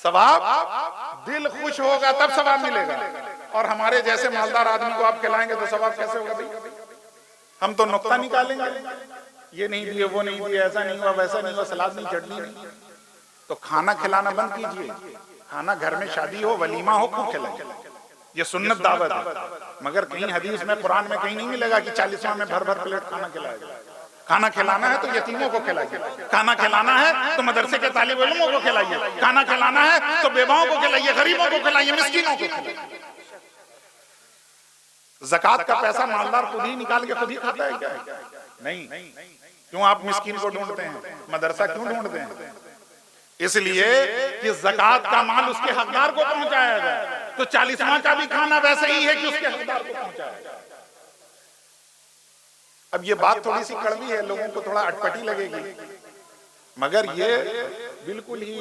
सवाब दिल खुश होगा तब सवाब मिलेगा। और हमारे जैसे मालदार आदमी को आप खिलाएंगे तो सवाब कैसे होगा भाई? हम तो नुक्ता निकालेंगे, ये नहीं दिए, वो नहीं दिए, ऐसा नहीं हुआ, वैसा नहीं हुआ, सलाद नहीं, चटनी नहीं। तो खाना खिलाना बंद कीजिए। खाना घर में शादी हो, वलीमा हो, खूब खिलाइए, ये सुन्नत दावत है। मगर कहीं हदीस में, कुरान में कहीं नहीं मिलेगा कि 40वां में भर भर प्लेट खाना खिलाएगा। खाना खिलाना है तो यतीमों को खिलाइए, खाना खिलाना है तो मदरसे के तालिब इल्मों को खिलाइए, खाना खिलाना है तो बेवाओं को खिलाइए, गरीबों को खिलाइए, मिस्कीनों को खिलाइए। ज़कात का पैसा मालदार खुद ही निकाल के खुद ही खाता है क्या? नहीं। क्यों आप मिस्कीन को ढूंढते हैं? मदरसा क्यों ढूंढते हैं? इसलिए कि ज़कात का माल उसके हकदार को पहुंचाया जाए। तो 40वां का भी खाना वैसे ही है कि उसके हकदार को पहुंचाया जाए। अब ये बात थोड़ी सी कड़वी है, लोगों को थोड़ा अटपटी लगेगी, मगर ये बिल्कुल ही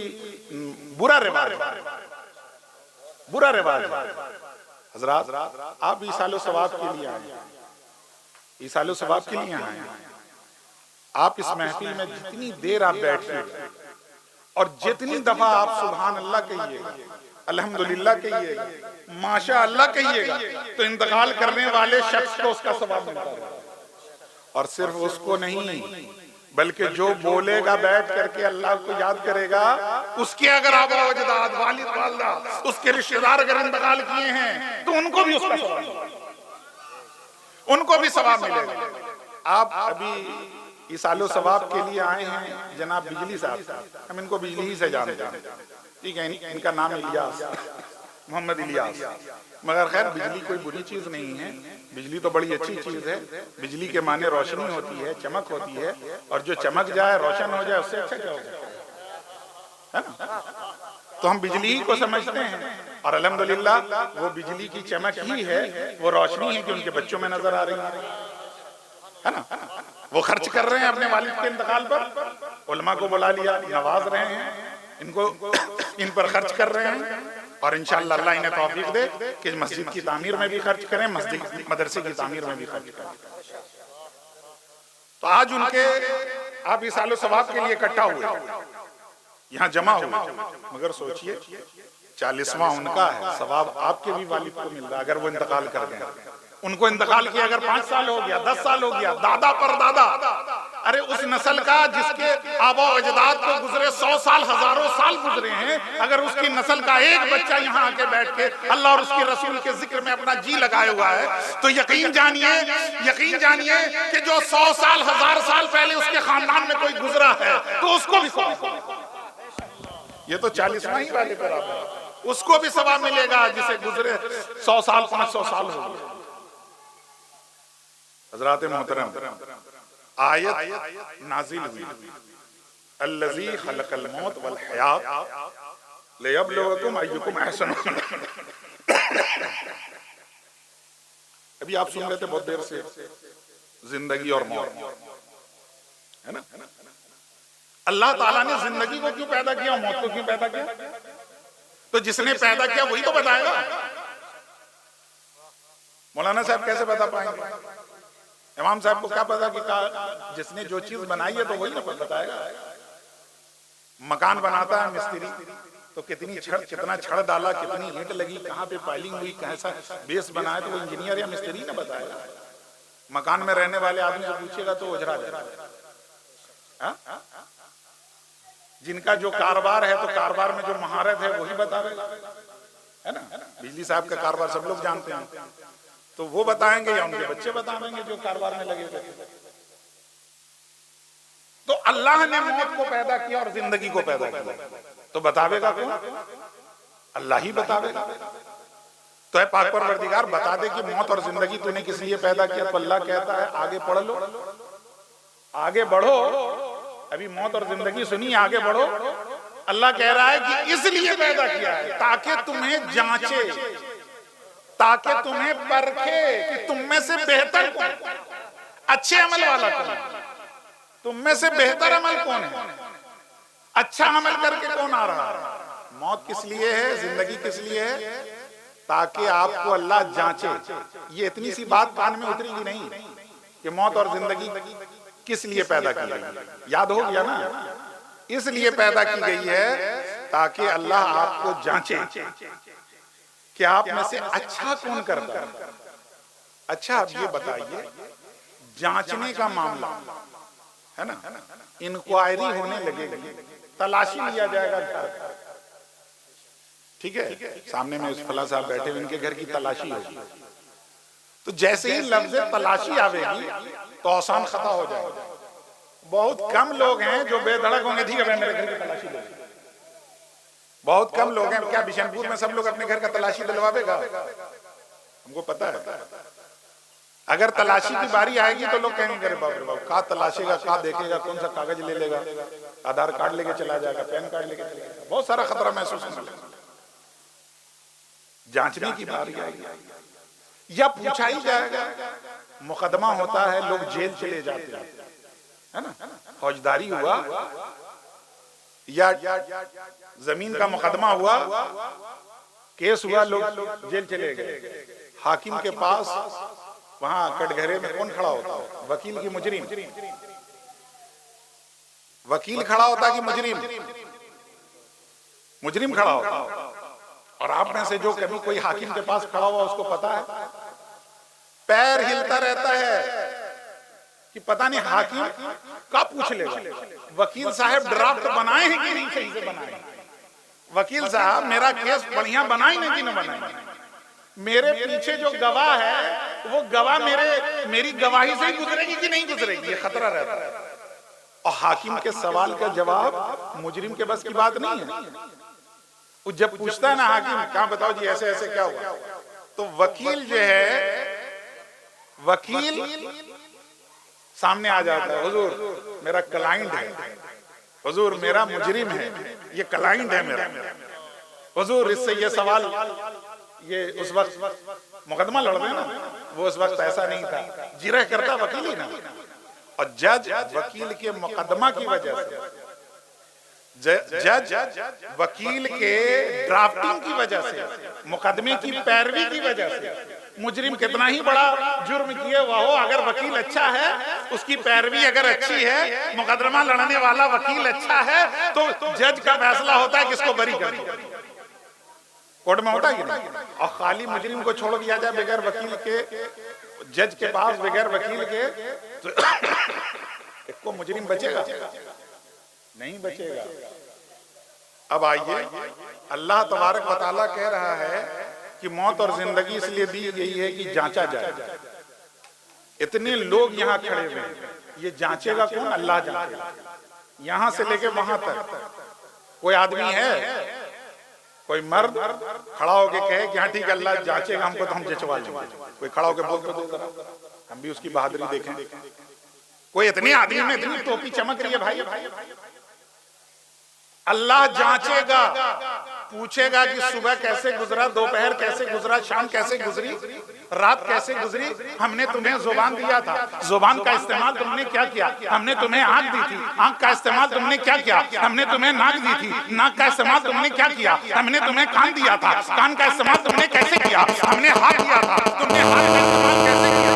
बुरा रिवाज है। हजरात, आप ईसालो सवाब के लिए आए, ईसालो सवाब के लिए आए। आप इस महफिल में जितनी देर आप बैठिए और जितनी दफा आप सुभान अल्लाह कहिएगा, अल्हम्दुलिल्लाह कहिएगा, माशा अल्लाह कहिएगा, तो इंतकाल करने वाले शख्स को उसका सवाब मिलता है। और सिर्फ उसको नहीं, बल्कि जो बोलेगा बैठ करके अल्लाह को याद करेगा, उसके अगर आबा-ओ-अजदाद, वालिद वालदा, उसके रिश्तेदार अगर इंतकाल किए हैं तो उनको भी उसका सवाब, उनको भी सवाब मिलेगा। आप अभी ईसालो सवाब के लिए आए हैं जनाब बिजली साहब, हम इनको बिजली ही से जानते हैं, ठीक है? इनका नाम इलियास, मोहम्मद इलियास। मगर खैर बिजली कोई बुरी चीज नहीं है, बिजली तो बड़ी अच्छी चीज है। बिजली के माने रोशनी होती है, चमक होती है, और जो चमक जाए, रोशन हो जाए, उससे अच्छा क्या होगा, है ना? तो हम बिजली ही को समझते हैं, और अल्हम्दुलिल्लाह वो बिजली की चमक ही है, वो रोशनी है कि उनके बच्चों में नजर आ रही है ना? वो खर्च कर रहे हैं अपने वालिद के इंतकाल पर, उलमा को बुला लिया, नवाज रहे हैं इनको, इन पर खर्च कर रहे हैं, और इंशाअल्लाह अल्लाह इन्हें तौफीक दे कि मस्जिद की तामीर में भी खर्च करें, मस्जिद मदरसे की तामीर में भी खर्च करें। तो आज उनके आप ईसालो सवाब के लिए इकट्ठा हुए, यहाँ जमा हुए, मगर सोचिए 40वां उनका है, सवाब आपके भी वालिद को मिल रहा है अगर वो इंतकाल कर गए। उनको इंतकाल किया अगर 5 साल हो गया, 10 साल हो गया, दादा पर दादा, अरे उस नस्ल का जिसके आबा अजदाद को गुजरे 100 साल, हजारों साल गुजरे हैं, अगर उसकी नस्ल का एक बच्चा यहाँ आके बैठ के अल्लाह और उसके रसूल के जिक्र में अपना जी लगाए हुआ है, तो यकीन जानिए कि जो 100 साल, 1000 साल पहले उसके खानदान में कोई गुजरा है तो उसको भी सवाब, ये तो 40वां ही वाले पर आता है, उसको भी सवाब मिलेगा जिसे गुजरे 100 साल, 500 साल हो गए। हज़रात मोहतरम, आयत नाजिल हुई, अल्लज़ी खलक़ल मौत वल हयात लियब्लुवकुम अय्युकुम अहसनु अमला। अभी आप सुन रहे थे बहुत देर से जिंदगी और मौत, है ना? अल्लाह ताला ने जिंदगी को क्यों पैदा किया, मौत को क्यों पैदा किया? तो जिसने पैदा किया वही तो बताएगा। मौलाना साहब कैसे बता पाएंगे? इमाम साहब को क्या पता कि जिसने जो चीज बनाई है तो वही ना बताएगा। मकान बनाता है मिस्त्री, तो कितना छड़ डाला, कितनी ईंट लगी, कहाँ पे पाइलिंग हुई, कैसा बेस बनाया, तो वो इंजीनियर या मिस्त्री ना बताएगा। मकान में रहने वाले आदमी से पूछेगा तो उजरा जाएगा। जिनका जो कारोबार है, तो कारोबार में जो महारत है वही बताएगा, है ना? बिजली साहब का कारोबार सब लोग जानते हैं, तो वो बताएंगे या उनके बच्चे बताएंगे जो कारोबार में लगे हुए। तो अल्लाह ने मौत को पैदा किया और जिंदगी को पैदा किया, तो बतावेगा कौन? अल्लाह ही बतावेगा। तो है पाक परवरदिगार बता दे कि मौत और जिंदगी तूने किस लिए पैदा किया, तो अल्लाह कहता है आगे पढ़ लो, आगे बढ़ो। अभी मौत और जिंदगी सुनी, आगे बढ़ो। अल्लाह कह रहा है कि इसलिए पैदा किया है ताकि तुम्हें जांचे, ताकि तुम्हें परखे कि तुम में से बेहतर कौन, अच्छे अमल वाला कौन, तुम में से बेहतर अमल कौन है, अच्छा अमल करके कौन आ रहा है। मौत किस लिए है, जिंदगी किस लिए है? ताकि आपको अल्लाह जांचे। ये इतनी सी बात कान में उतरेगी नहीं कि मौत और जिंदगी किस लिए पैदा की गई, याद हो गया ना? इसलिए पैदा की गई है ताकि अल्लाह आपको जांचे कि आप में से अच्छा कौन करता है। अच्छा, आप ये बताइए, जांचने का मामला है ना, इंक्वायरी होने लगेगी, तलाशी लिया जाएगा घर, ठीक है, सामने में उस फला साहब बैठे हुए, इनके घर की तलाशी होगी, तो जैसे ही लफ्ज तलाशी आवेगी तो आसान खता हो जाएगा। बहुत कम लोग हैं जो बेधड़क होंगे, ठीक है मेरे घर की तलाशी लो। बहुत कम लोग हैं। क्या बिशनपुर में सब लोग अपने घर का तलाशी दिलवावेगा? हमको पता है। अगर तलाशी की बारी आएगी तो लोग कहेंगे अरे बाप रे बाप, का तलाशेगा, का देखेगा, कौन सा कागज ले लेगा, आधार कार्ड लेके चला जाएगा, पैन कार्ड लेके चला जाएगा, बहुत सारा खतरा महसूस होने लगेगा। जांचने की बारी आएगी या पूछा ही जाएगा, मुकदमा होता है, लोग जेल चले जाते हैं, है ना, फौजदारी हुआ या जमीन का मुकदमा हुआ, केस हुआ, लोग जेल चले गए। हाकिम के पास वहां कटघरे में कौन खड़ा होता है? वकील की मुजरिम। वकील खड़ा होता है कि मुजरिम? मुजरिम खड़ा होता है। और आप में से जो कभी कोई हाकिम के पास खड़ा हुआ उसको पता है, पैर हिलता रहता है कि पता नहीं हाकिम कब पूछ लेगा, वकील साहब ड्राफ्ट बनाए हैं कि नहीं सही से बनाए, वकील साहब मेरा केस बढ़िया बनाए नहीं कि न बनाए, मेरे पीछे जो गवाह है वो गवाह मेरी गवाही से ही गुजरेगी कि नहीं गुजरेगी, ये खतरा रहता है। और हाकिम के सवाल का जवाब मुजरिम के बस की बात नहीं है। वो जब पूछता है ना हाकिम, क्या बताओ जी ऐसे ऐसे क्या हुआ, तो वकील जो है, वकील सामने आ जाता है, हुजूर मेरा क्लाइंट है, हुजूर मेरा मुजरिम है, ये क्लाइंट है मेरा, हुजूर इससे ये सवाल, ये उस वक्त मुकदमा लड़ रहे ना, वो उस वक्त ऐसा नहीं था, जिरह करता वकील ही ना। और जज वकील के मुकदमा की वजह से, जज वकील के ड्राफ्टिंग की वजह से, मुकदमे की पैरवी की वजह से, मुजरिम कितना ही बड़ा जुर्म किए हुआ हो, अगर वकील अच्छा है, उसकी पैरवी अगर अच्छी है, मुकदमा लड़ने वाला वकील अच्छा है, तो जज का फैसला होता है किसको बरी कर दो। कोर्ट में होता है कि नहीं? और खाली मुजरिम को छोड़ दिया जाए बगैर वकील के, जज के पास बगैर वकील के, तो इसको मुजरिम बचेगा? नहीं बचेगा। अब आइए, अल्लाह तबारक व तआला कह रहा है कि मौत और जिंदगी इसलिए दी गई है कि जांचा जाए। इतने लोग यहाँ खड़े हुए हैं, ये जांचेगा कौन? अल्लाह जांचेगा। यहां से लेके वहां तक कोई आदमी है, कोई मर्द खड़ा होके कहे कि हाँ ठीक है अल्लाह जांचेगा हमको, तो हम जचवा लेंगे। कोई खड़ा होके बोल दो, हम भी उसकी बहादुरी देखें। कोई इतने आदमी में इतनी टोपी चमक रही है भाई, अल्लाह जांचेगा, पूछेगा कि सुबह कैसे गुजरा, दोपहर कैसे गुजरा, शाम कैसे गुजरी, रात कैसे गुजरी, हमने तुम्हें जुबान दिया था, जुबान का इस्तेमाल तुमने क्या किया, हमने तुम्हें आंख दी थी, आंख का इस्तेमाल तुमने क्या किया, हमने तुम्हें नाक दी थी, नाक का इस्तेमाल तुमने क्या किया, हमने तुम्हें कान दिया था, कान का इस्तेमाल तुमने कैसे किया, हमने हाथ दिया था, तुमने हाथ का इस्तेमाल कैसे किया।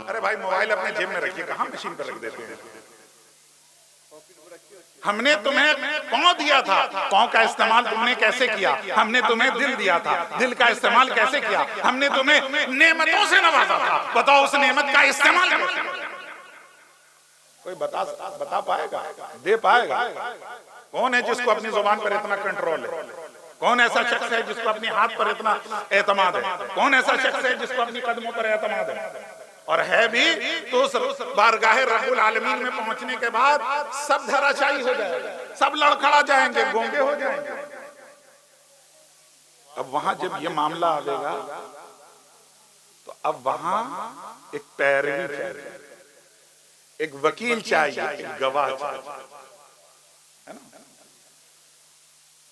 अरे भाई मोबाइल अपने जेब में रखिए, कहाँ मशीन पर रख देते हैं। हमने तुम्हें पांव दिया था, पांव का इस्तेमाल तुमने कैसे किया, हमने तुम्हें दिल दिया था, दिल का इस्तेमाल कैसे किया, हमने तुम्हें नेमतों से नवाजा था, बताओ उस नेमत का इस्तेमाल कैसे? कोई बता पाएगा, दे पाएगा? कौन है जिसको अपनी जुबान पर इतना कंट्रोल है? कौन ऐसा शख्स है जिसको अपने हाथ पर इतना एतमाद है? कौन ऐसा शख्स है जिसको अपनी कदमों पर एतमाद है? और है भी तो उस बारगाहे रब्बुल आलमीन में पहुंचने के बाद सब धराशायी हो जाएगा, सब लड़खड़ा जाएंगे, गूंगे हो जाएंगे। अब वहां जब ये मामला आएगा तो अब वहां एक पैरवी चाहिए, एक वकील चाहिए, एक गवाह चाहिए, है ना?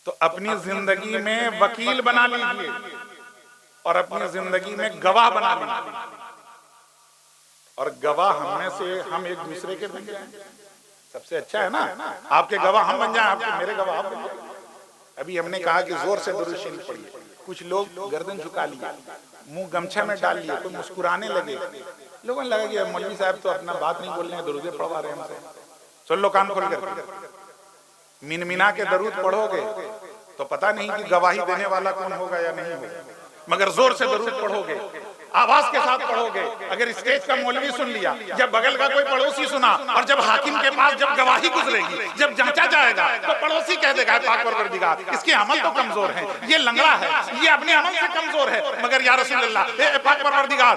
तो अपनी जिंदगी में वकील बना लीजिए और अपनी जिंदगी में गवाह बना लीजिए। और गवाह हमने से हम एक दूसरे के बन जाएं, सबसे अच्छा है ना। आपके गवाह हम बन जाएं, आपके मेरे गवाह आप बन जाएं। अभी हमने कहा कि जोर से दुरूद शरीफ पढ़िए, कुछ लोग गर्दन झुका लिए, मुंह गमछा में डाल लिए, तो मुस्कुराने लगे। लोगों ने लगा कि मौलवी साहब तो अपना बात नहीं बोल रहे हैं, दुरूद पढ़वा रहे हैं हमसे। सुन लो कान खोल कर, मिनमिना के दरूद पढ़ोगे तो पता नहीं कि गवाही देने वाला कौन होगा या नहीं होगा, मगर जोर से दरूद पढ़ोगे, आवाज के साथ पढ़ोगे। अगर स्टेज का मौलवी सुन लिया, जब बगल का कोई पड़ोसी सुना, और जब हाकिम के पास जब गवाही गुजरेगी, जब जांचा जाएगा, तो पड़ोसी कह देगा पाक परवरदिगार इसके अमल तो कमजोर है, ये लंगड़ा है, ये अपने अमल से कमजोर है, मगर या रसूलल्लाह पाक परवरदिगार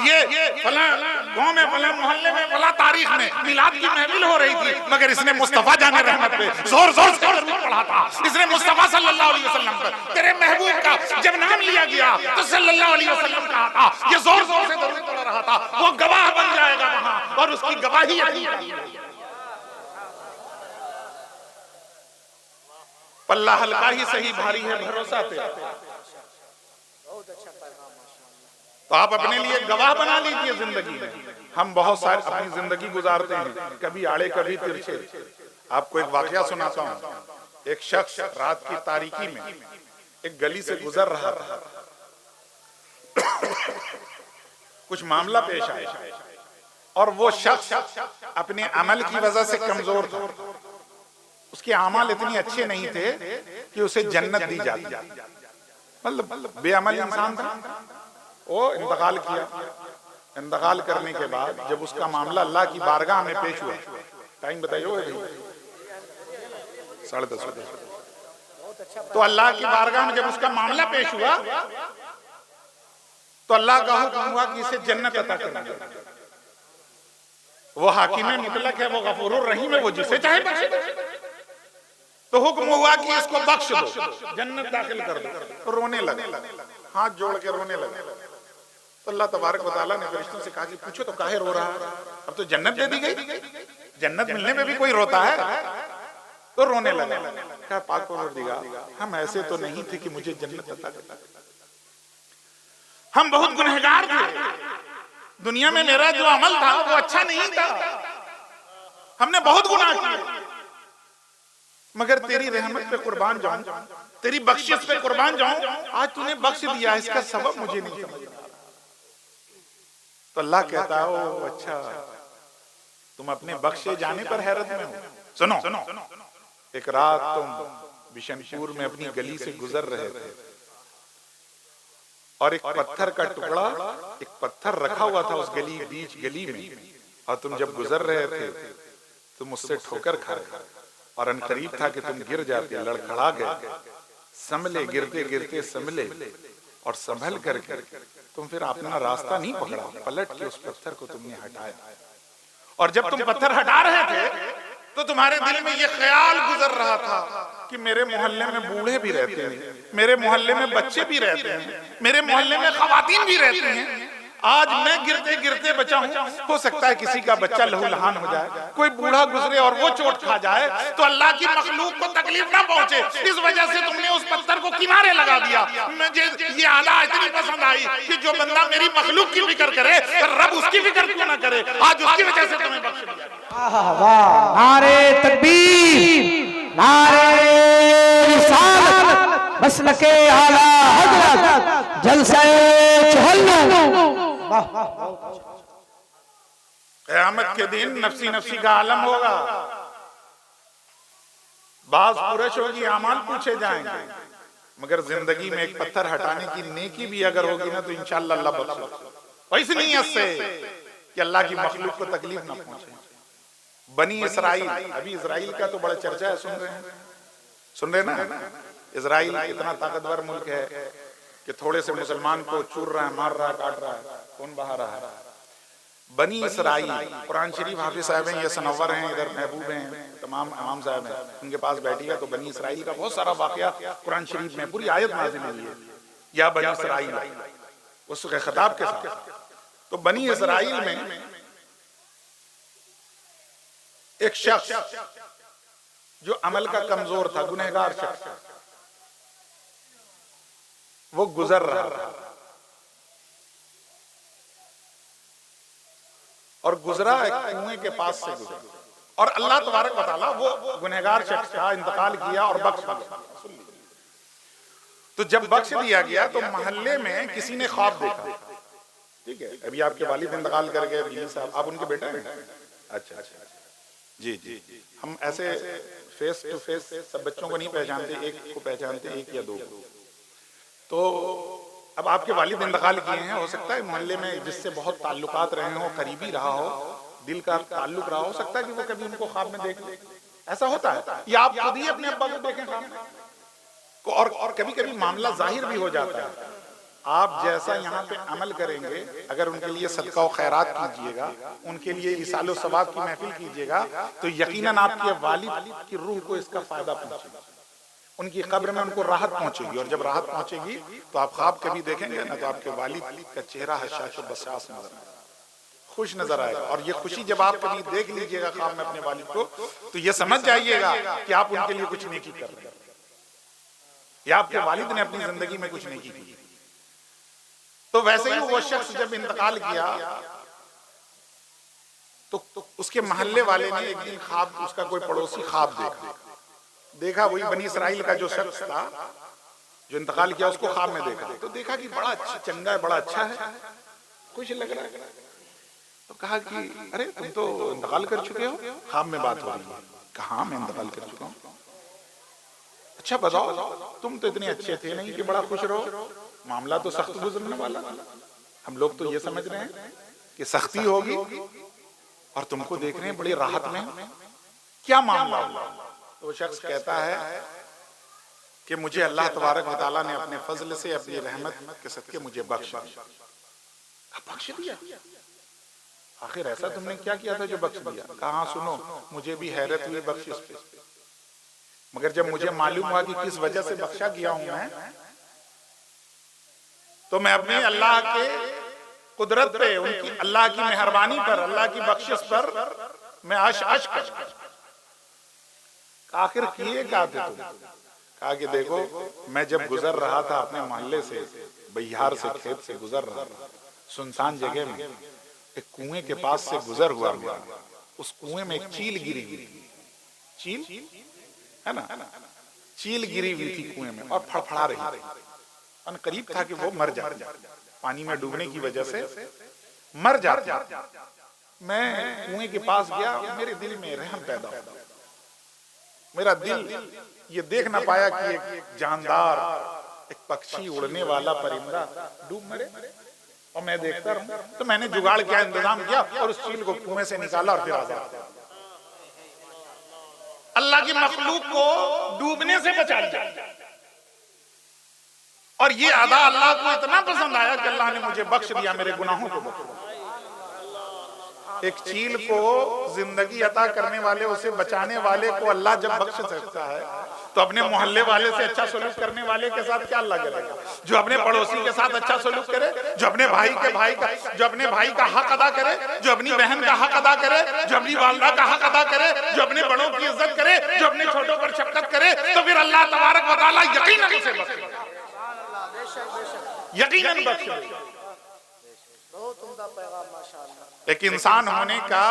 ये फला गांव में, फला मोहल्ले में, फला तारीख में मिलाद की महफिल हो रही थी, मगर इसने मुस्तफा जाने रहमत पे जोर जोर से पढ़ा था। इसने मुस्तफा सल्लल्लाहु अलैहि वसल्लम पर, तेरे महबूब का जब नाम लिया गया तो सल्लल्लाहु अलैहि वसल्लम कहा था, ये जोर जोर से दरूद पढ़ रहा था, वो गवाह बन जाएगा वहां, और उसकी गवाही पल्ला हल्का ही सही भारी है भरोसा पे। तो आप अपने लिए गवाह बना लीजिए जिंदगी में। हम बहुत सारी अपनी जिंदगी गुजारते हैं, कभी आड़े कभी तिरछे। आपको एक वाकया सुनाता हूं। एक शख्स रात की तारीकी में एक गली से गुजर रहा था, कुछ मामला पेश आया, और वो शख्स अपने अमल की वजह से कमजोर था। उसके अमाल इतने अच्छे नहीं थे कि उसे जन्नत दी जाती, मतलब बेअमल इंसान था। वो इंतकाल किया। इंतकाल करने के बाद जब उसका मामला अल्लाह की बारगाह में पेश हुआ, टाइम बताइए 10:30, तो अल्लाह की बारगाह में जब उसका मामला पेश हुआ तो अल्लाह का हुक्म हुआ कि इसे जन्नत अता करना। वो हाकिम मुतलक है, वो गफूरुर रहीम है, वो जिसे चाहे बख्शे। तो हुक्म हुआ कि इसको बख्श दो, जन्नत दाखिल कर दो। तो रोने लगे, हाथ जोड़ के रोने लगे। तो अल्लाह तबारक व तआला ने फरिश्तों से कहा कि पूछो तो काहे रो रहा है, अब तो जन्नत दे दी गई, जन्नत मिलने में भी कोई रोता है। तो रोने लगा। कहा पाक परवरदिगार हम ऐसे तो नहीं थे कि मुझे जन्नत अता कर, हम बहुत गुनहगार थे, दुनिया में मेरा जो अमल था वो अच्छा नहीं था, हमने बहुत गुनाह किए, मगर तेरी रहमत पे कुर्बान जाऊं, तेरी बख्शिश पे कुर्बान जाऊं, आज तूने बख्श दिया, इसका सबब मुझे नहीं समझ आ रहा। तो अल्लाह कहता है ओ अच्छा, तुम अपने बख्शे जाने पर हैरत में हो। सुनो, एक रात तुम बिशनपुर में अपनी गली से गुजर रहे थे और एक पत्थर का टुकड़ा, एक पत्थर रखा हुआ था उस बीच गली में, और तुम जब गुजर रहे थे तुम उससे ठोकर खा गए, और अनकरीब था कि तुम गिर जाते, लड़खड़ा गए, संभले, गिरते गिरते संभले, और संभल करके तुम फिर अपना रास्ता नहीं पकड़ा, पलट के उस पत्थर को तुमने हटाया। और जब तुम पत्थर हटा रहे थे तो तुम्हारे दिल में ये ख्याल गुजर रहा था कि मेरे मोहल्ले में बूढ़े भी रहते हैं, मेरे मोहल्ले में बच्चे भी रहते हैं, मेरे मोहल्ले में खवातीन भी रहती हैं, आज मैं गिरते गिरते बचा हूं, हो सकता है किसी का बच्चा लहूलुहान हो जाए, कोई बूढ़ा गुजरे और वो चोट खा जाए तो अल्लाह की मखलूक को तकलीफ ना पहुंचे, इस वजह से तुमने उस पत्थर को किनारे लगा दिया। मुझे ये आदा इतनी पसंद आई कि जो बंदा मेरी मखलूक की फिक्र करे तो रब उसकी फिक्र क्यों ना करे, आज उसकी वजह से तुम्हें बख्श दिया। नारे तकबीर, नारे रिसालत, मसलके आला हजरत, जलसे चहल। क़यामत के दिन नफसी नफसी का आलम होगा, बाज पुरश होगी, अमाल पूछे जाएंगे, मगर जिंदगी में एक पत्थर हटाने की नेकी भी अगर होगी ना तो इंशाअल्लाह अल्लाह बख्शेगा। इस नीयत से कि अल्लाह की मखलूक को तकलीफ ना पहुंचे। बनी इसराइल, अभी इसराइल का तो बड़ा चर्चा है, सुन रहे ना? इसराइल इतना ताकतवर मुल्क है कि थोड़े से मुसलमान को चूर रहा है, मार रहा है, काट रहा है, कौन बहा रहा है। बनी इसराइल, कुरान शरीफ हाफिज साहब हैं, ये सनव्वर हैं, इधर महबूब हैं, तमाम इमाम साहब हैं, उनके पास बैठिएगा तो बनी इसराइल का बहुत सारा वाकया कुरान शरीफ में पूरी आयत नाज़िल हुई है, या बनी इसराइल उसके खिताब के साथ। तो बनी इसराइल में एक शख्स जो अमल का कमजोर था, गुनहगार शख्स, वो गुजर रहा था और गुजरा एक कुएं के पास से गुजरा, और अल्लाह तबारक व तआला वो गुनहगार शख्स का इंतकाल किया और बख्श दिया। तो जब बख्श दिया गया तो मोहल्ले में किसी ने ख्वाब देखा, ठीक है, अभी आपके वालिद इंतकाल कर गए, बीवी साहब, आप उनके बेटे हैं? अच्छा, जी, हम ऐसे फेस टू फेस सब बच्चों को नहीं पहचानते, एक को पहचानते, एक या दो को। तो अब आपके वालिद इंतकाल किए हैं, हो सकता है मोहल्ले में जिससे बहुत ताल्लुकात रहे हो, करीबी रहा हो, दिल का ताल्लुक रहा हो सकता है कि वो कभी उनको ख्वाब में देख ले, ऐसा होता है। या आप खुद ही अपने अब्बा को देखें ख्वाब में, और कभी कभी मामला जाहिर भी हो जाता है। आप जैसा यहाँ पे अमल करेंगे, अगर उनके लिए सदका और खैरात कीजिएगा, उनके लिए इसालो सवाब की महफिल कीजिएगा, तो यकीनन आपके वालिद की रूह को इसका फायदा पहुंचेगा, उनकी कब्र में उनको राहत पहुंचेगी। और जब राहत पहुंचेगी तो आप ख्वाब कभी देखेंगे ना, तो आपके वालिद का चेहरा हशाश व बशाश नजर आएगा, खुश नजर आएगा। और ये खुशी जब आप कभी देख लीजिएगा ख्वाब में अपने वालिद को, तो ये समझ जाइएगा कि आप उनके लिए कुछ नेकी कर रहे हैं, या आपके वालिद ने अपनी जिंदगी में कुछ नेकी की। तो वैसे ही वो शख्स जब इंतकाल किया तो उसके मोहल्ले वाले ने एक दिन ख्वाब, उसका कोई पड़ोसी ख्वाब देखा वही बनी इसराइल का जो शख्स था जो इंतकाल किया, उसको ख्वाब में देखा। तो देखा कि बड़ा अच्छा चंगा है, बड़ा अच्छा है, खुश लग रहा है। तो कहा कि अरे तुम तो इंतकाल कर चुके हो, ख्वाब में बात हो रही है। कहा मैं इंतकाल कर चुका हूँ। अच्छा बताओ, तुम तो इतने अच्छे थे नहीं कि बड़ा खुश रहो, मामला तो सख्त गुजरने वाला। हम लोग तो ये समझ रहे हैं कि सख्ती होगी और तुमको देख रहे हैं बड़ी राहत में, क्या मामला हुआ? तो वो शख्स कहता है कि मुझे अल्लाह तबारक व तआला ने अपने फजल से, अपनी रहमत के सदके मुझे बख्श दिया। आखिर ऐसा तुमने क्या किया था जो बख्श दिया? कहा सुनो, मुझे भी हैरत हुई बख्शिश पे, मगर जब मुझे मालूम हुआ कि किस वजह से बख्शा गया हूं मैं, तो मैं अपने अल्लाह के कुदरत पे, उनकी अल्लाह की मेहरबानी पर, अल्लाह की बख्शिश पर मैं आश कर। आखिर किए क्या थे तुम? कहा कि देखो, मैं जब गुजर रहा था अपने मोहल्ले से, बिहार से, खेत से गुजर रहा था, सुनसान जगह में एक कुएं के पास से गुजर हुआ मैं, उस कुएं में एक चील गिरी हुई थी। चील है ना, चील गिरी हुई थी कुएं में और फड़फड़ा रही थी। करीब था कि वो मर जाए, पानी में डूबने की वजह से मर जाती। मैं कुएं के पास गया, मेरे दिल में रहम पैदा हुआ। मेरा दिल ये देख ना पाया कि एक जानदार, एक पक्षी, उड़ने वाला परिंदा डूब मरे और मैं देखता रहूं। तो मैंने जुगाड़ किया, इंतजाम किया और उस चील को कुएं से निकाला और फिर आजाद किया। अल्लाह की मखलूक को डूबने से बचा लिया। और ये अदा अल्लाह को इतना पसंद आया कि अल्लाह ने मुझे बख्श दिया, मेरे गुनाहों को बख्श दिया। एक चील को जिंदगी अता करने वाले, उसे बचाने वाले को अल्लाह जब बख्श सकता है, तो अपने मोहल्ले वाले से अच्छा सलूक करने वाले के साथ क्या अल्लाह करेगा? जो अपने पड़ोसी के साथ अच्छा सलूक करे, जो अपने भाई का हक अदा करे, जो अपनी बहन का हक अदा करे, जो अपनी वालिदा का हक अदा करे, जो अपने बड़ों की इज्जत करे, जो अपने छोटों पर शफकत करे, तो फिर अल्लाह तबारक व तआला यकीनन उसे बख्शेगा, यकीनन बख्शेगा। एक इंसान होने का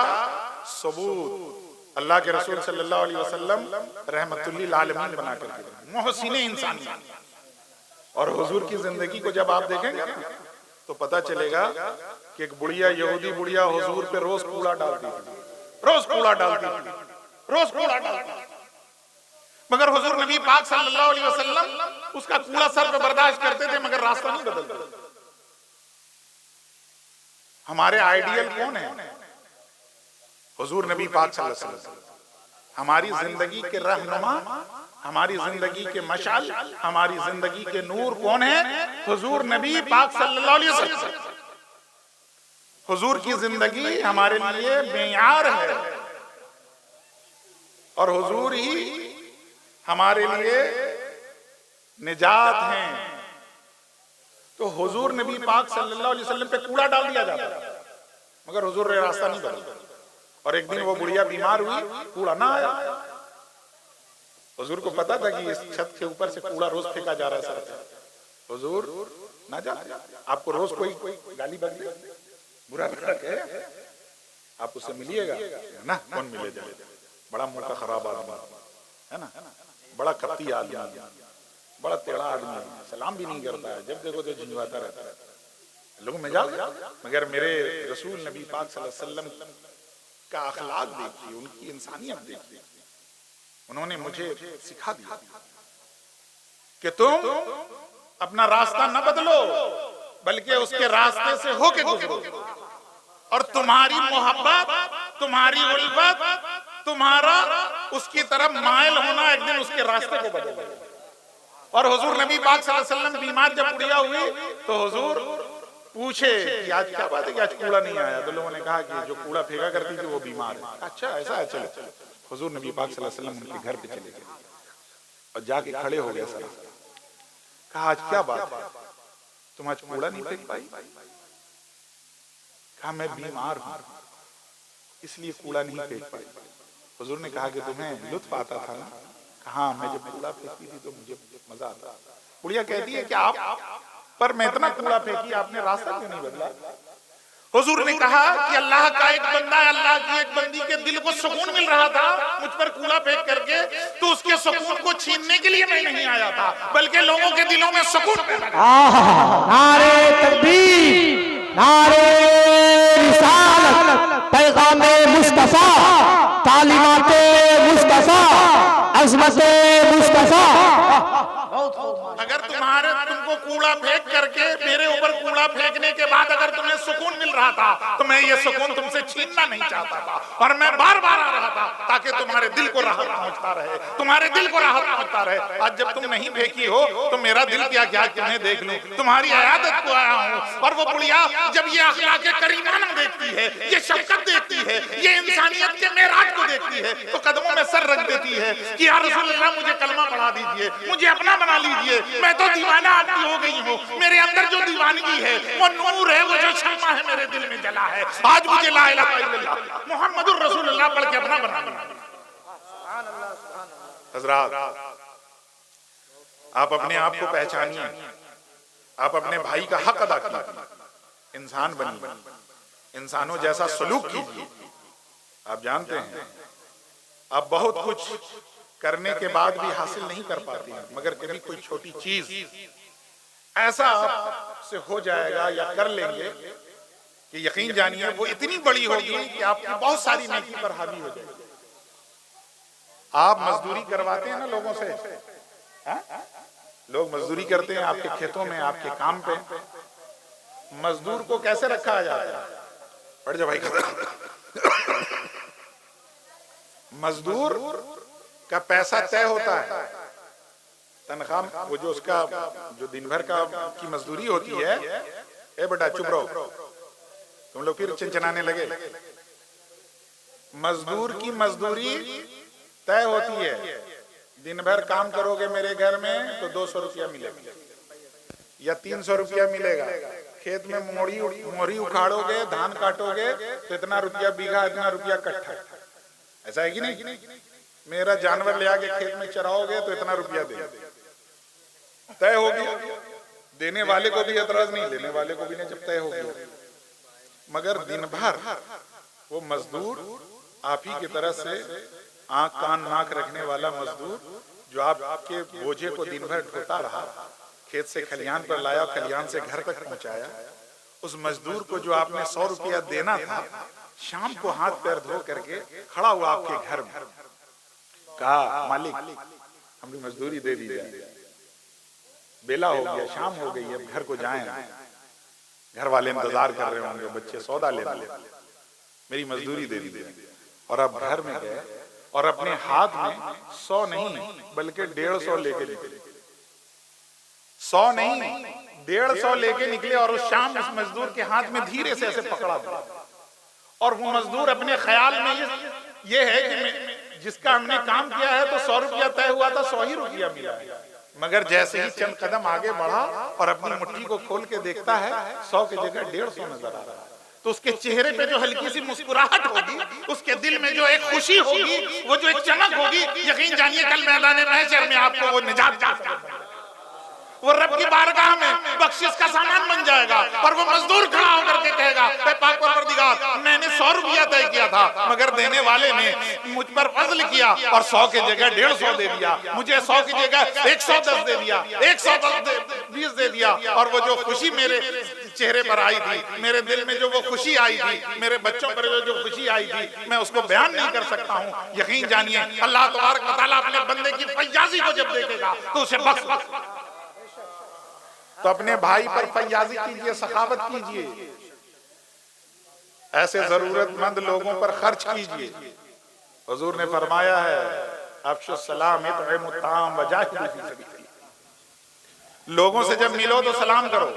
सबूत अल्लाह के रसूल सल्लल्लाहु अलैहि वसल्लम रहमतुल लिल आलमीन बना करके, मोहसिन इंसान। और हुजूर की जिंदगी को जब आप देखेंगे तो पता चलेगा कि एक बुढ़िया, यहूदी बुढ़िया हुजूर पे रोज कूड़ा डालती थी, रोज कूड़ा डालती थी। मगर हुजूर नबी पाक सल्लल्लाहु अलैहि वसल्लम उसका कूड़ा सर पे बर्दाश्त करते थे, मगर रास्ता नहीं बदलते। हमारे आइडियल कौन है? हुजूर नबी पाक सल्लल्लाहु अलैहि वसल्लम। हमारी जिंदगी के रहनुमा, हमारी जिंदगी के मशाल, हमारी जिंदगी के नूर कौन है? हुजूर नबी पाक सल्लल्लाहु अलैहि वसल्लम। हुजूर की जिंदगी हमारे लिए मेयार है और हुजूर ही हमारे लिए निजात हैं। तो हुजूर नबी पाक सल्लल्लाहु अलैहि वसल्लम पे कूड़ा डाल दिया जाता है, मगर हुजूर ने रास्ता नहीं बदला। और एक दिन वो बुढ़िया बीमार हुई, कूड़ा ना आया। हुजूर को पता था कि इस छत के ऊपर से कूड़ा रोज फेंका जा रहा है सर पे। हुजूर ना जा, आपको रोज कोई गाली बदले, बुरा है, आप उससे मिलिएगा ना? कौन मिलेगा? बड़ा मुंह का खराब आदमी है ना, बड़ा कपटी आदमी, बड़ा टेढ़ा आदमी, सलाम भी नहीं करता है, जब देखो तो झुंझुआता रहता है, लोग मजाक। मगर मेरे रसूल नबी पाक सल्लल्लाहु अलैहि वसल्लम का अखलाक देखिए, उनकी इंसानियत देखिए, उन्होंने मुझे सिखा दिया कि तुम अपना रास्ता न बदलो, बल्कि उसके रास्ते से होके गुजरो, और तुम्हारी मोहब्बत, तुम्हारी उल्फत, तुम्हारा उसकी तरफ माइल होना एक दिन उसके रास्ते को बदल देगा। और हुजूर नबी पाक सल्लल्लाहु अलैहि वसल्लम बीमार जब बुढ़िया हुई तो हुजूर पूछे कि आज क्या बात है कि आज कूड़ा नहीं आया। तो लोगों ने कहा कि जो कूड़ा फेंका करती थी वो बीमार है। अच्छा ऐसा है, चलो। हुजूर नबी पाक सल्लल्लाहु अलैहि वसल्लम उनके घर पे चले गए और जाके खड़े हो गए। सर कहा आज क्या बात है, तुम आज कूड़ा नहीं फेंक पाई? कहा मैं बीमार हूं इसलिए कूड़ा नहीं फेंक पाई। हुजूर ने कहा कि तुम्हें लुत्फ आता था ना? कहा मैं जब कूड़ा फेंकती थी तो मुझे मजा आता। बुढ़िया कहती है कि आप पर मैं इतना कूड़ा फेंकी, आपने रास्ता क्यों नहीं बदला? हुजूर ने कहा कि अल्लाह का एक बंदा है, अल्लाह की एक बंदी के दिल को सुकून मिल रहा था मुझ पर कूड़ा फेंक करके, तो उसके सुकून को छीनने के लिए मैं नहीं आया था, बल्कि लोगों के दिलों में सुकून पैदा करना। नारे तकबीर, नारे रिसालत, पैगामे मुस्तफा, तालीमाते मुस्तफा, अज़मते मुस्तफा। अगर तुमको कूड़ा फेंक करके मेरे ऊपर कूड़ा फेंकने के बाद अगर तुम्हें सुकून मिल रहा था तो मैं ये सुकून तुमसे छीनना नहीं चाहता था, और मैं बार बार आ रहा था ताकि तुम्हारे दिल को राहत पहुंचता रहे, तुम्हारे दिल को राहत पहुंचता रहे। आज जब तुम नहीं फेंकी हो तो मेरा दिल क्या क्या तुम्हें देख लूं, तुम्हारी अयादत को आया हूं। और वो बुढ़िया जब ये अखलाके करीमाना देखती है, ये शफकत देखती है, ये इंसानियत के मेराज को देखती है, तो कदमों में सर रख देती है कि या रसूल अल्लाह मुझे कलमा पढ़ा दीजिए, मुझे अपना बना लीजिए, मैं तो दीवाना आदमी हो गई हूँ, मेरे अंदर जो दीवानगी है वो नूर है, वो जो शम्मा है मेरे दिल में जला है। आज मुझे ला इलाहा इल्लल्लाह मुहम्मदुर रसूलुल्लाह पढ़ के अपना बना। हज़रात आप अपने आप को पहचानिए, आप अपने भाई का हक अदा कीजिए, इंसान बनिए, इंसानों जैसा सलूक कीजिए। आप जानते हैं आप बहुत कुछ करने के बाद भी हासिल नहीं कर पाते हैं, मगर कभी कोई छोटी चीज ऐसा आपसे हो जाएगा या कर लेंगे कि यकीन जानिए वो इतनी बड़ी होगी कि आपकी बहुत सारी नेकी पर हावी हो जाएगी। आप मजदूरी करवाते हैं ना लोगों से, लोग मजदूरी करते हैं आपके खेतों में, आपके काम पे। मजदूर को कैसे रखा जाता है? पढ़ जा भाई। मजदूर का पैसा तय होता है, तनख्वाह वो जो उसका जो दिन भर का की मजदूरी होती है। ए बेटा चुप रहो, तुम लोग फिर चिंचनाने लगे। मजदूर की मजदूरी तय होती है, दिन भर काम करोगे मेरे घर में तो 200 रुपया मिलेगा या 300 रुपया मिलेगा। खेत में मोरी उखाड़ोगे, धान काटोगे तो इतना रुपया बीघा, इतना रुपया कट्ठा। ऐसा है कि नहीं? मेरा जानवर ले आके खेत में चराओगे तो इतना रुपया दे, तय हो गया। देने वाले को भी एतराज नहीं, लेने वाले को भी नहीं, जब तय हो गया। मगर दिन भर वो मजदूर आप ही की तरह से आंख कान नाक रखने वाला मजदूर जो आपके बोझे को दिन भर ढोता रहा, खेत से खलियान पर लाया, खलियान से घर तक पहुंचाया। उस मजदूर को जो आपने 100 रुपया देना था, शाम को हाथ पैर धो करके खड़ा हुआ आपके घर में, कहा मालिक हमने मजदूरी दे दी है, बेला हो गया, शाम हो गई, अब घर को जाएं। घर वाले इंतजार कर रहे होंगे, बच्चे सौदा ले ले, मेरी मजदूरी दे दी। और अब घर में गए और अपने हाथ में 100 नहीं बल्कि 150 लेके निकले। 100 नहीं 150 लेके निकले और उस शाम उस मजदूर के हाथ में धीरे से ऐसे पकड़ा दिया। और वो मजदूर अपने ख्याल में ये है कि जिसका हमने काम किया है तो 100 रुपया तय हुआ था, 100 ही रुपया मिला है। मगर जैसे ही चंद कदम आगे बढ़ा और अपनी मुट्ठी को खोल के देखता है, 100 की जगह 150 नजर आ रहा है। तो उसके चेहरे पे जो हल्की सी मुस्कुराहट होगी, उसके दिल में जो एक खुशी होगी, वो जो एक चमक होगी, यकीन जानिए कल मैदान महशर में आपको वो निजात, वो रब की बारगाह में बख्शिश का सामान बन जाएगा। और वो मजदूर खड़ा होकर के कहेगा, पाक परवरदिगार मैंने 100 रुपया तय किया था, मगर देने वाले ने मुझ पर फजल किया और 100 की जगह 150 दे दिया, मुझे 100 की जगह 110 दे दिया, 120 दे दिया। और वो जो खुशी मेरे चेहरे पर आई थी, मेरे दिल में जो वो खुशी आई थी, मेरे बच्चों पर जो खुशी आई थी, मैं उसको बयान नहीं कर सकता हूँ। यकीन जानिए अल्लाह तबारक व तआला अपने बंदे की फैयाजी को जब देखेगा तो उसे बख्श। तो अपने भाई पर फैयाजी कीजिए, सखावत कीजिए, ऐसे जरूरतमंद लोगों पर खर्च कीजिए। हुजूर ने फरमाया है अफ्शुस सलाम इत्इमुत ताम वजाहिदू फी सबिलिल्लाह। लोगों से जब मिलो तो सलाम करो,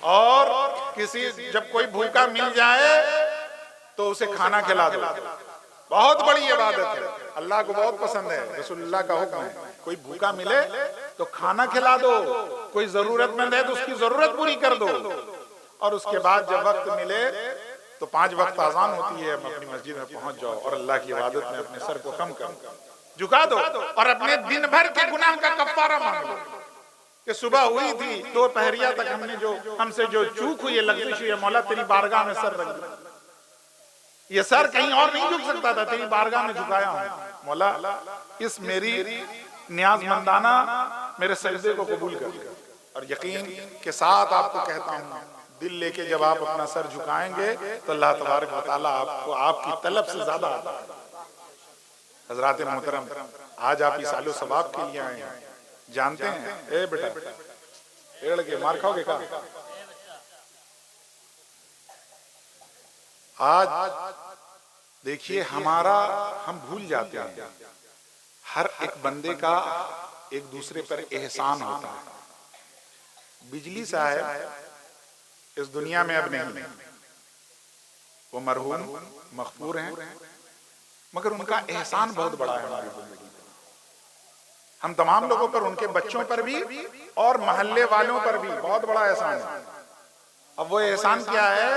और किसी जब कोई भूखा मिल जाए तो उसे खाना खिला दो। बहुत बड़ी इबादत है, अल्लाह को बहुत पसंद है, रसूलुल्लाह का हुक्म है। कोई भूखा मिले तो खाना खिला दो, कोई जरूरतमंद है तो उसकी जरूरत पूरी कर दो। और उसके बाद जब वक्त मिले तो 5 वक्त आजान होती है, अपनी मस्जिद में पहुंच जाओ और अल्लाह की इबादत में अपने सर को कम करो, झुका दो, और अपने दिन भर के गुनाह का कफ्फारा मांग लो। कि सुबह हुई थी, दोपहरिया तक हमसे जो चूक हुई है, लग़ज़िश हुई है, मौला तेरी बारगाह में सर रख दो। ये सर कहीं और नहीं झुक सकता था, तेरी बारगाह में झुकाया हूं। मौला इस मेरी नियाज़मंदाना मेरे सजदे को कबूल कर। और यकीन के साथ आपको कहता हूं, दिल लेके जब आप अपना सर झुकाएंगे तो अल्लाह तबारक व तआला आपको आपकी तलब से ज्यादा आता है। हज़रात मोहतरम, आज आप इस आलो सवाब के लिए आए हैं, जानते हैं? ए बेटा पेड़ के मार खाओगे का? आज देखिए हमारा, हम भूल जाते हैं हर एक बंदे का एक दूसरे पर एहसान होता है। बिजली साहब इस दुनिया में अब नहीं, वो मरहूम मग़फ़ूर हैं, मगर उनका एहसान बहुत बड़ा है हमारी जिंदगी में। हम तमाम लोगों पर, उनके बच्चों पर भी और मोहल्ले वालों पर भी बहुत बड़ा एहसान है। अब वो एहसान क्या है?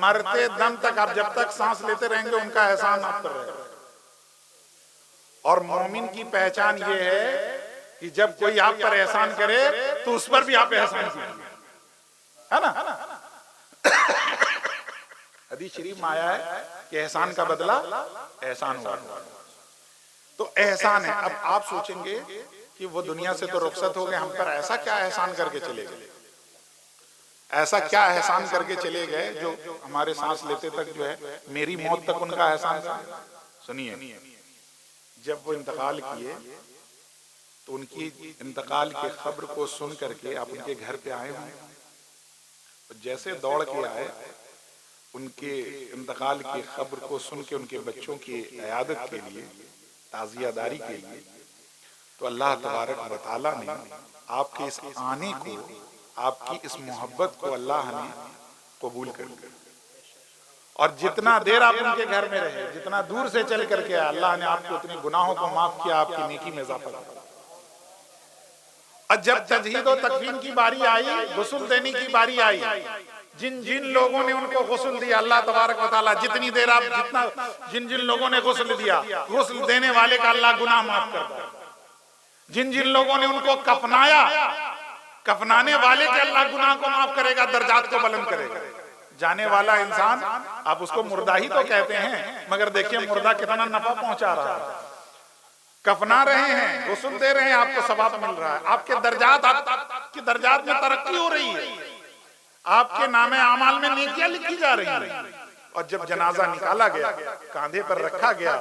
मरते दम तक आप जब तक सांस लेते रहेंगे उनका एहसान आप पर रहेगा। और मोमिन की पहचान ये है कि जब कोई आप पर एहसान करे तो उस पर भी आप एहसान कीजिए, है ना? हदीस शरीफ में आया है कि एहसान का बदला एहसान हुआ। तो एहसान है। अब आप सोचेंगे कि वो दुनिया से तो रुखसत हो गए, हम पर ऐसा क्या एहसान करके चले गए? ऐसा क्या एहसान करके चले गए जो हमारे सांस लेते तक जो है, मेरी मौत तक उनका एहसान था। सुनिए, जब वो इंतकाल किए तो उनकी इंतकाल की खबर को सुन करके आप उनके घर पे आए हों, जैसे दौड़ के आए, उनके इंतकाल की खबर को सुन के उनके बच्चों की इयादत के लिए, ताज़ियादारी के लिए, तो अल्लाह तबारक व तआला ने आपके इस आने को, आपकी इस मोहब्बत को अल्लाह ने कबूल कर लिया। और जितना देर आप उनके घर में रहे, जितना दूर से चल करके आए, अल्लाह ने आपको उतने गुनाहों को माफ किया, आपकी नेकी में इजाफा किया। और जब तजहीद और तकफीन की बारी आई, गुस्ल देने की बारी आई, जिन जिन लोगों ने उनको गुस्ल दिया, अल्लाह तबारक व तआला जितनी देर आप, जितना जिन जिन लोगों ने गुस्ल दिया, गुस्ल देने वाले का अल्लाह गुनाह माफ करता है। जिन जिन लोगों ने उनको कफनाया, कफनाने वाले के अल्लाह गुनाह को माफ करेगा, दर्जात को बुलंद करेगा। जाने वाला इंसान, आप उसको मुर्दा ही तो कहते हैं, मगर देखिए मुर्दा कितना नफा पहुंचा रहा है। कफना रहे हैं, गुस्ल दे रहे हैं, आपको सवाब मिल रहा है, आपके दर्जात, आपके दर्जात में तरक्की हो रही है, आपके नामे आमाल में नेकियां लिखी जा रही हैं। और जब जनाजा निकाला गया, कांधे पर रखा गया,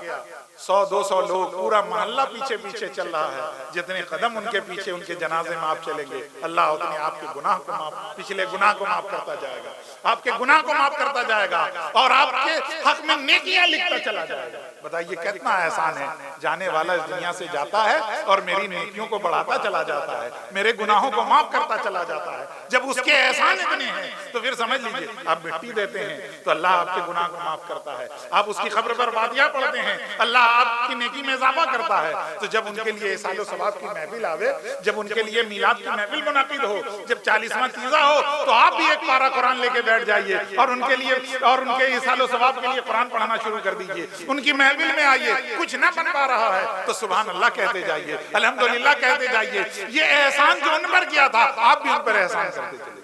100-200 लोग, पूरा मोहल्ला पीछे पीछे चल रहा है। जितने कदम उनके पीछे उनके जनाजे में आप चलेंगे, अल्लाह उतने आपके गुनाह को माफ, पिछले गुनाह को माफ करता जाएगा, आपके गुनाह को माफ करता जाएगा और आपके हक में नेकियां लिखता चला जाएगा। बताइए कितना एहसान है। जाने वाला इस दुनिया से जाता है और मेरी नेकियों को बढ़ाता चला जाता है, मेरे गुनाहों को माफ करता चला जाता है। जब उसके एहसान इतने हैं तो फिर समझ लीजिए, आप मिट्टी देते हैं तो अल्लाह आपके गुनाह को माफ करता है, आप उसकी खबर पर वादियां पढ़ते हैं, अल्लाह आपकी नेकी में इजाफा करता है। तो जब उनके लिए सालो सवाब की महफिल आवे, जब उनके लिए मीलाद की महफिल मुनाकिद हो, जब 40वां तीजा हो, तो आप भी एक पारा कुरान लेके बैठ जाइए और उनके लिए और उनके सालो सवाब के लिए कुरान पढ़ाना शुरू कर दीजिए। उनकी महफिल में आइए, कुछ ना बन पा रहा है तो सुभान अल्लाह कहते जाइए, अल्हम्दुलिल्लाह कहते जाइए। ये एहसान जो उन पर किया था, आप भी उन पर एहसान करते चले।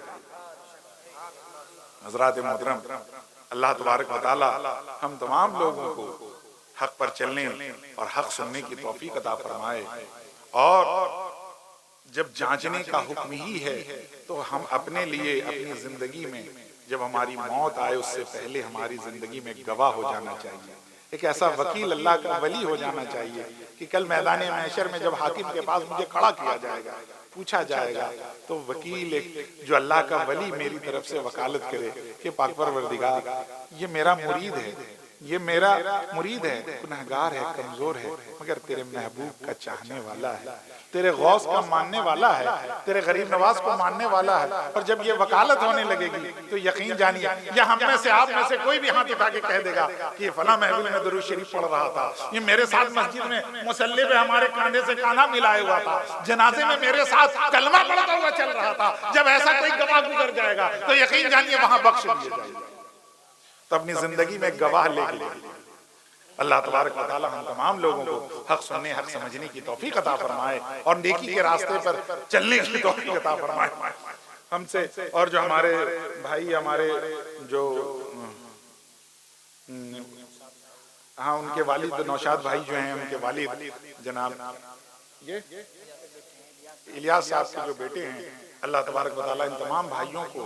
हज़रात मोहतरम, अल्लाह तबारक व तआला हम तमाम लोगों को हक पर चलने और हक सुनने की तौफीक अता फरमाए। और जब जांचने का हुक्म ही है तो हम अपने लिए अपनी जिंदगी में जब हमारी मौत आए उससे पहले हमारी जिंदगी में गवाह हो जाना चाहिए, एक ऐसा वकील अल्लाह का वली हो जाना चाहिए कि कल मैदान महशर में जब हाकिम के पास मुझे खड़ा किया जाएगा, पूछा जाएगा, तो वकील एक जो अल्लाह का वली मेरी तरफ से वकालत करे कि पाक परवरदिगार ये मेरा मुरीद है, ये मेरा मुरीद है, गुनहगार है, कमजोर है, मगर तेरे महबूब का चाहने वाला है, तेरे गौस का मानने वाला है, तेरे गरीब नवाज को मानने वाला है। और जब ये वकालत होने लगेगी तो यकीन जानिए, या हम में से आप में से कोई भी हाथ उठा के कह देगा कि ये फला महफिल में दुरूद शरीफ पढ़ रहा था, ये मेरे साथ मस्जिद में मुसल्ले पे हमारे कांधे से काना मिलाए हुआ था, जनाजे में मेरे साथ कलमा पढ़ता हुआ चल रहा था, जब ऐसा कोई गवाह गुजर जाएगा तो यकीन जानिए वहां बख्श दिया जाएगा। तो अपनी जिंदगी में गवाह लेके अल्लाह तबारक व तआला हम तमाम लोगों को हक सुनने, हक समझने की तौफीक अता फरमाए और नेकी के रास्ते पर चलने की तौफीक अता फरमाए हमसे। और जो हमारे भाई, हमारे जो हाँ उनके वालिद नौशाद भाई जो हैं, उनके वालिद जनाब ये इलियास साहब के जो बेटे हैं, अल्लाह तबारक व तआला इन तमाम भाइयों को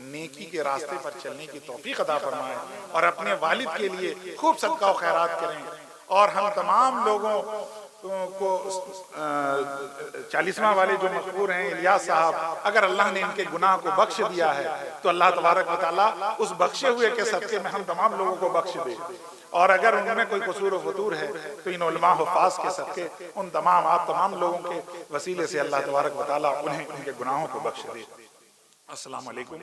नेकी के रास्ते पर चलने की तौफीक अता फरमाए और अपने वालिद के लिए खूब सदका और खैरात करें। और हम तमाम लोगों को 40वां वाले जो मकबूर हैं इलियास साहब, अगर अल्लाह ने इनके गुनाह को बख्श दिया है तो अल्लाह तबारक व तआला उस बख्शे हुए के सदके में हम तमाम लोगों को बख्श दे, और अगर उनमें कोई कसूर व फतूर है तो इन उलमा हुफ़ाज़ के सदके उन तमाम आप तमाम लोगों के वसीले से अल्लाह तबारक व तआला उन्हें उनके गुनाहों को बख्श दे। अस्सलामु अलैकुम।